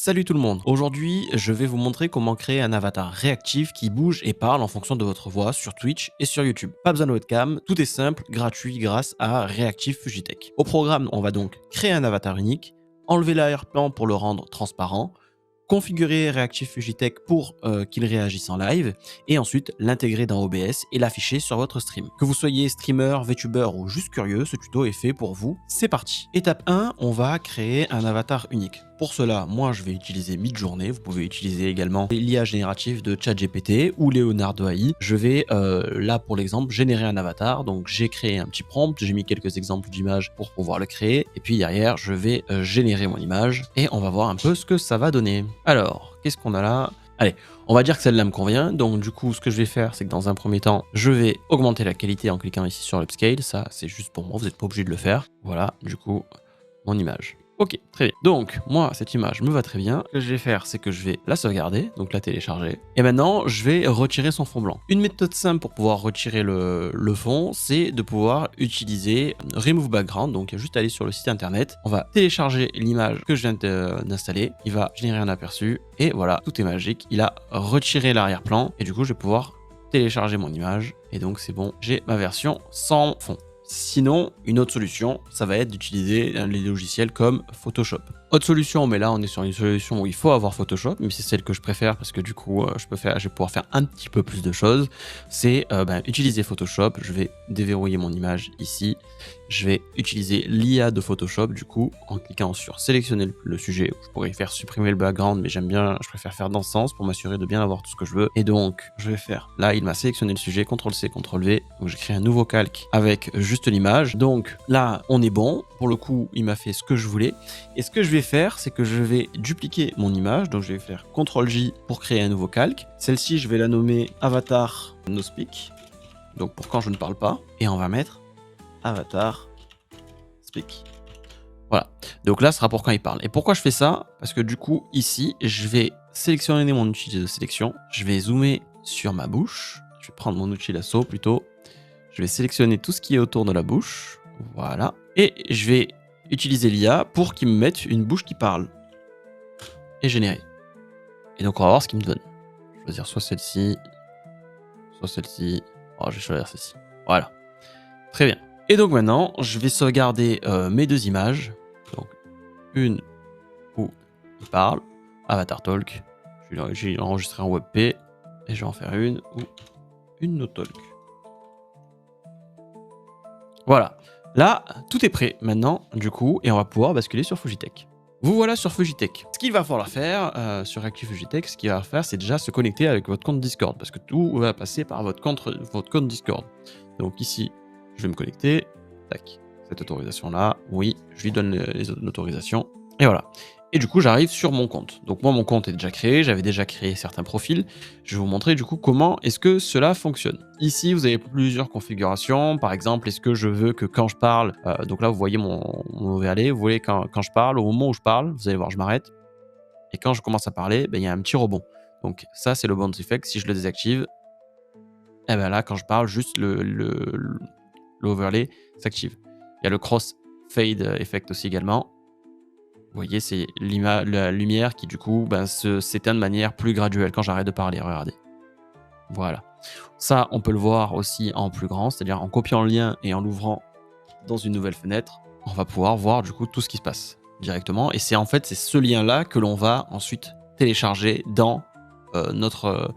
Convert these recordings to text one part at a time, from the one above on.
Salut tout le monde. Aujourd'hui, je vais vous montrer comment créer un avatar réactif qui bouge et parle en fonction de votre voix sur Twitch et sur YouTube. Pas besoin de webcam, tout est simple, gratuit grâce à Reactive Fujitech. Au programme, on va donc créer un avatar unique, enlever l'arrière-plan pour le rendre transparent, configurer Reactive Fujitech pour qu'il réagisse en live et ensuite l'intégrer dans OBS et l'afficher sur votre stream. Que vous soyez streamer, VTuber ou juste curieux, ce tuto est fait pour vous. C'est parti. Étape 1, on va créer un avatar unique. Pour cela, moi je vais utiliser Midjourney. Vous pouvez utiliser également l'IA générative de ChatGPT ou Leonardo AI. Je vais là pour l'exemple générer un avatar. Donc j'ai créé un petit prompt, j'ai mis quelques exemples d'images pour pouvoir le créer. Et puis derrière, je vais générer mon image et on va voir un peu ce que ça va donner. Alors, qu'est-ce qu'on a là? Allez, on va dire que celle-là me convient. Donc du coup, ce que je vais faire, c'est que dans un premier temps, je vais augmenter la qualité en cliquant ici sur l'upscale. Ça, c'est juste pour moi, vous n'êtes pas obligé de le faire. Voilà, du coup, mon image. Ok, très bien. Donc, moi, cette image me va très bien. Ce que je vais faire, c'est que je vais la sauvegarder, donc la télécharger. Et maintenant, je vais retirer son fond blanc. Une méthode simple pour pouvoir retirer le fond, c'est de pouvoir utiliser Remove Background. Donc, juste aller sur le site internet. On va télécharger l'image que je viens d'installer. Il va générer un aperçu. Et voilà, tout est magique. Il a retiré l'arrière-plan. Et du coup, je vais pouvoir télécharger mon image. Et donc, c'est bon, j'ai ma version sans fond. Sinon, une autre solution, ça va être d'utiliser les logiciels comme Photoshop. Autre solution, mais là on est sur une solution où il faut avoir Photoshop, mais c'est celle que je préfère parce que du coup je vais pouvoir faire un petit peu plus de choses. C'est utiliser Photoshop. Je vais déverrouiller mon image ici. Je vais utiliser l'IA de Photoshop du coup en cliquant sur sélectionner le sujet. Je pourrais faire supprimer le background, mais je préfère faire dans ce sens pour m'assurer de bien avoir tout ce que je veux. Et donc je vais faire, là il m'a sélectionné le sujet, CTRL-C, CTRL-V. Donc je crée un nouveau calque avec juste l'image. Donc là on est bon. Pour le coup il m'a fait ce que je voulais. Et ce que je vais faire, c'est que je vais dupliquer mon image. Donc je vais faire CTRL-J pour créer un nouveau calque. Celle-ci, je vais la nommer Avatar No Speak. Donc pour quand je ne parle pas. Et on va mettre Avatar Speak. Voilà. Donc là, ce sera pour quand il parle. Et pourquoi je fais ça? Parce que du coup, ici, je vais sélectionner mon outil de sélection. Je vais zoomer sur ma bouche. Je vais prendre mon outil lasso plutôt. Je vais sélectionner tout ce qui est autour de la bouche. Voilà. Et je vais utiliser l'IA pour qu'il me mette une bouche qui parle. Et générer. Et donc, on va voir ce qu'il me donne. Je vais choisir soit celle-ci, soit celle-ci. Oh, je vais choisir celle-ci. Voilà. Très bien. Et donc maintenant, je vais sauvegarder mes deux images. Donc, une où il parle, Avatar Talk. J'ai enregistré en WebP. Et je vais en faire une où une no talk. Voilà. Là, tout est prêt maintenant, du coup, et on va pouvoir basculer sur Fujitech. Vous voilà sur Fujitech. Ce qu'il va falloir faire sur Reactive Fujitech, ce qu'il va faire, c'est déjà se connecter avec votre compte Discord, parce que tout va passer par votre compte Discord. Donc ici, je vais me connecter. Tac. Cette autorisation-là, oui, je lui donne l'autorisation. Et voilà. Et du coup, j'arrive sur mon compte. Donc moi, mon compte est déjà créé. J'avais déjà créé certains profils. Je vais vous montrer du coup comment est-ce que cela fonctionne. Ici, vous avez plusieurs configurations. Par exemple, est-ce que je veux que quand je parle, donc là, vous voyez mon overlay, vous voyez quand je parle, au moment où je parle, vous allez voir, je m'arrête. Et quand je commence à parler, ben, il y a un petit rebond. Donc ça, c'est le bounce effect. Si je le désactive, et ben là, quand je parle, juste l'overlay s'active. Il y a le cross fade effect aussi également. Vous voyez, c'est la lumière qui du coup s'éteint de manière plus graduelle quand j'arrête de parler. Regardez. Voilà. Ça, on peut le voir aussi en plus grand, c'est-à-dire en copiant le lien et en l'ouvrant dans une nouvelle fenêtre, on va pouvoir voir du coup tout ce qui se passe directement. Et c'est ce lien-là que l'on va ensuite télécharger dans notre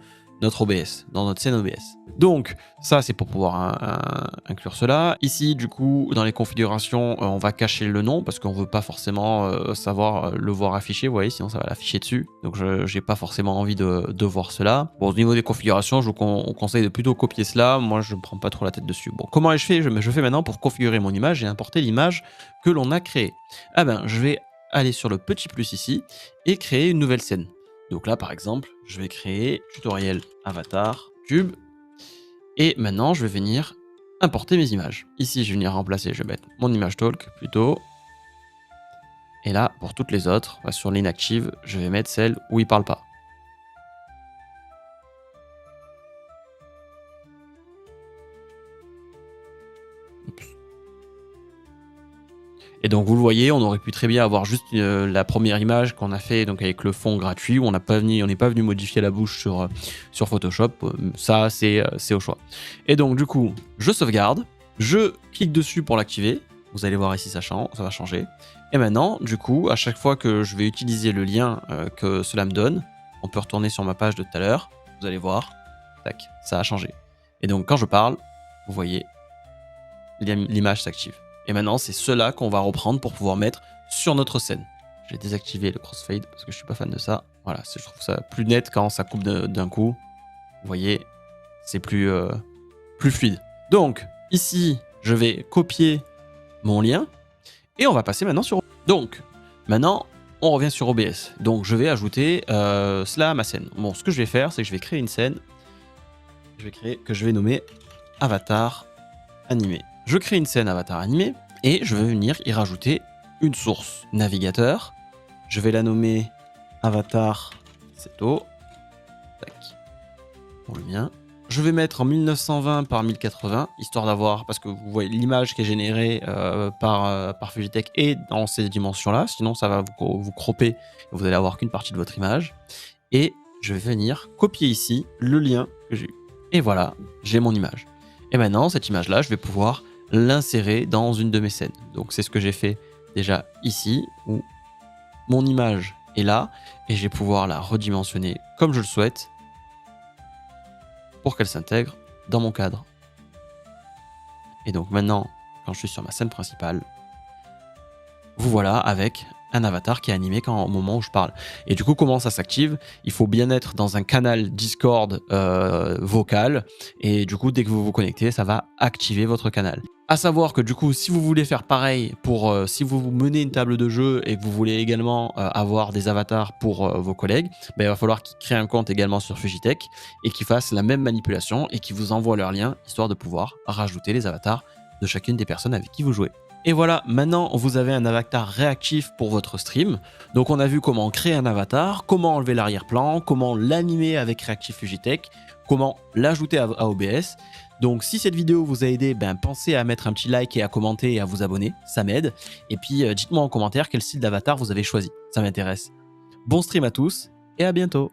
OBS, dans notre scène OBS. Donc ça, c'est pour pouvoir inclure cela. Ici, du coup, dans les configurations, on va cacher le nom parce qu'on veut pas forcément savoir le voir affiché, vous voyez, sinon ça va l'afficher dessus. Donc j'ai pas forcément envie de voir cela. Bon, au niveau des configurations, je vous conseille de plutôt copier cela. Moi, je ne prends pas trop la tête dessus. Bon, comment je fais? Je fais maintenant pour configurer mon image et importer l'image que l'on a créée. Ah ben, je vais aller sur le petit plus ici et créer une nouvelle scène. Donc là, par exemple, je vais créer tutoriel avatar cube. Et maintenant, je vais venir importer mes images. Ici, je vais venir remplacer, je vais mettre mon image talk plutôt. Et là, pour toutes les autres, sur l'inactive, je vais mettre celle où il parle pas. Et donc vous le voyez, on aurait pu très bien avoir juste la première image qu'on a fait donc avec le fond gratuit, où on n'est pas venu modifier la bouche sur Photoshop. Ça, c'est au choix. Et donc du coup, je sauvegarde, je clique dessus pour l'activer. Vous allez voir ici, ça va changer. Et maintenant, du coup, à chaque fois que je vais utiliser le lien que cela me donne, on peut retourner sur ma page de tout à l'heure. Vous allez voir, tac, ça a changé. Et donc quand je parle, vous voyez, l'image s'active. Et maintenant, c'est cela qu'on va reprendre pour pouvoir mettre sur notre scène. J'ai désactivé le crossfade parce que je suis pas fan de ça. Voilà, je trouve ça plus net quand ça coupe d'un coup. Vous voyez, c'est plus fluide. Donc, ici, je vais copier mon lien et on va passer maintenant sur... Donc, maintenant, on revient sur OBS. Donc, je vais ajouter cela à ma scène. Bon, ce que je vais faire, c'est que je vais créer une scène que je vais nommer Avatar animé. Je crée une scène avatar animé et je vais venir y rajouter une source navigateur. Je vais la nommer avatar Seto. Tac. On le bien. Je vais mettre en 1920 par 1080, histoire d'avoir, parce que vous voyez l'image qui est générée par Fujitech est dans ces dimensions-là, sinon ça va vous cropper et vous allez avoir qu'une partie de votre image. Et je vais venir copier ici le lien que j'ai eu. Et voilà, j'ai mon image. Et maintenant, cette image-là, je vais pouvoir l'insérer dans une de mes scènes. Donc c'est ce que j'ai fait déjà ici, où mon image est là, et je vais pouvoir la redimensionner comme je le souhaite, pour qu'elle s'intègre dans mon cadre. Et donc maintenant, quand je suis sur ma scène principale, vous voilà avec un avatar qui est animé au moment où je parle. Et du coup, comment ça s'active? Il faut bien être dans un canal Discord vocal, et du coup, dès que vous vous connectez, ça va activer votre canal. À savoir que du coup, si vous voulez faire pareil pour si vous menez une table de jeu et que vous voulez également avoir des avatars pour vos collègues, ben, il va falloir qu'ils créent un compte également sur Fujitech et qu'ils fassent la même manipulation et qu'ils vous envoient leur lien, histoire de pouvoir rajouter les avatars de chacune des personnes avec qui vous jouez. Et voilà, maintenant vous avez un avatar réactif pour votre stream. Donc on a vu comment créer un avatar, comment enlever l'arrière-plan, comment l'animer avec Reactive Fujitech, comment l'ajouter à OBS. Donc si cette vidéo vous a aidé, pensez à mettre un petit like et à commenter et à vous abonner, ça m'aide. Et puis dites-moi en commentaire quel style d'avatar vous avez choisi, ça m'intéresse. Bon stream à tous et à bientôt.